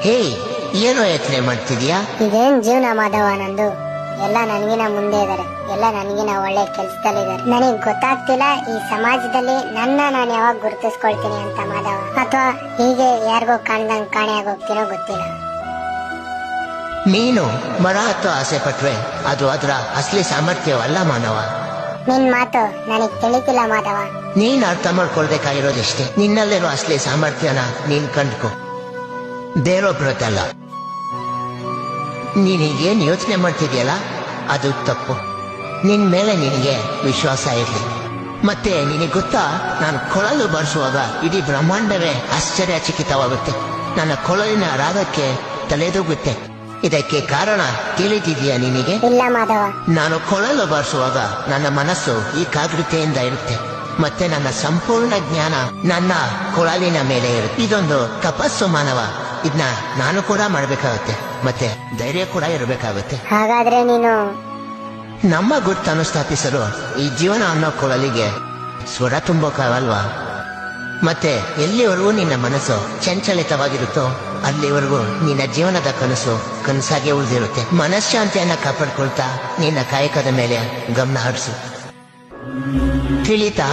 ಹೇ, ಏನೋ ಯೋಚನೆ ಮಾಡ್ತಿದ್ಯಾ? ಇದೇನ್ ಜೀವನ ಮಾಧವ ನಂದು. ಎಲ್ಲ ನನಗಿನ ಮುಂದೆ ಇದಾರೆ, ಎಲ್ಲ ನನಗಿನ ಒಳ್ಳೆ ಕೆಲ್ಸದಲ್ಲಿದ್ದಾರೆ. ನನಗ್ ಗೊತ್ತಾಗ್ತಿಲ್ಲ ಈ ಸಮಾಜದಲ್ಲಿ ನಾನು ಯಾವಾಗ ಗುರುತಿಸ್ಕೊಳ್ತೀನಿ ಅಂತ ಮಾಧವ, ಅಥವಾ ಹೀಗೆ ಯಾರಿಗೋ ಕಾಣ್ದಂಗ್ ಕಾಣೆ ಆಗೋಗ್ತೀನೋ ಗೊತ್ತಿಲ್ಲ. ನೀನು ಮರ ಹತ್ತೋ ಆಸೆ ಪಟ್ರೆ ಅದು ಅದರ ಅಸಲಿ ಸಾಮರ್ಥ್ಯವಲ್ಲ ಮಾನವ. ನಿನ್ ಮಾತು ನನಗ್ ತಿಳಿತಿಲ್ಲ ಮಾಧವ. ನೀನ್ ಅರ್ಥ ಮಾಡ್ಕೊಳ್ಬೇಕಾಗಿರೋದಿಷ್ಟೇ, ನಿನ್ನಲ್ಲಿರೋ ಅಸಲಿ ಸಾಮರ್ಥ್ಯನ ನೀನ್ ಕಂಡ್ಕೊ, ಬೇರೊಬ್ರದ್ದಲ್ಲ. ನೀನೀಗೇನ್ ಯೋಚನೆ ಮಾಡ್ತಿದ್ಯಲ್ಲ ಅದು ತಪ್ಪು. ನಿನ್ ಮೇಲೆ ನಿನಗೆ ವಿಶ್ವಾಸ ಇರ್ಲಿ. ಮತ್ತೆ ನಿನಗೆ ಗೊತ್ತಾ, ನಾನು ಕೊಳಲು ಬಾರಿಸುವಾಗ ಇಡೀ ಬ್ರಹ್ಮಾಂಡವೇ ಆಶ್ಚರ್ಯಚಕಿತವಾಗುತ್ತೆ. ನನ್ನ ಕೊಳಲಿನ ರಾಗಕ್ಕೆ ತಲೆದೂಗುತ್ತೆ. ಇದಕ್ಕೆ ಕಾರಣ ತಿಳಿದಿದೆಯಾ ನಿನಗೆ? ಇಲ್ಲ ಮಾಧವ. ನಾನು ಕೊಳಲು ಬಾರಿಸುವಾಗ ನನ್ನ ಮನಸ್ಸು ಏಕಾಗ್ರತೆಯಿಂದ ಇರುತ್ತೆ, ಮತ್ತೆ ನನ್ನ ಸಂಪೂರ್ಣ ಜ್ಞಾನ ನನ್ನ ಕೊಳಲಿನ ಮೇಲೆ ಇರುತ್ತೆ. ಇದೊಂದು ತಪಸ್ಸು ಮಾನವ. ಇದನ್ನ ನಾನು ಕೂಡ ಮಾಡ್ಬೇಕಾಗುತ್ತೆ, ಮತ್ತೆ ಧೈರ್ಯ ಕೂಡ ಇರಬೇಕಾಗುತ್ತೆ. ಹಾಗಾದ್ರೆ ನೀನು ನಮ್ಮ ಗುಟ್ಟು ಅನುಸ್ಥಾಪಿಸಲು ಈ ಜೀವನ ಅನ್ನೋ ಕೊಳಲಿಗೆ ಸ್ವರ ತುಂಬೋಕಾಗಲ್ವಾ? ಮತ್ತೆ ಎಲ್ಲಿವರೆಗೂ ನಿನ್ನ ಮನಸ್ಸು ಚಂಚಲಿತವಾಗಿರುತ್ತೋ ಅಲ್ಲಿವರೆಗೂ ನಿನ್ನ ಜೀವನದ ಕನಸು ಕನಸಾಗೆ ಉಳಿದಿರುತ್ತೆ. ಮನಃಶಾಂತಿಯನ್ನ ಕಾಪಾಡ್ಕೊಳ್ತಾ ನಿನ್ನ ಕಾಯಕದ ಮೇಲೆ ಗಮನ ಹರಿಸು. ತಿಳಿತಾ?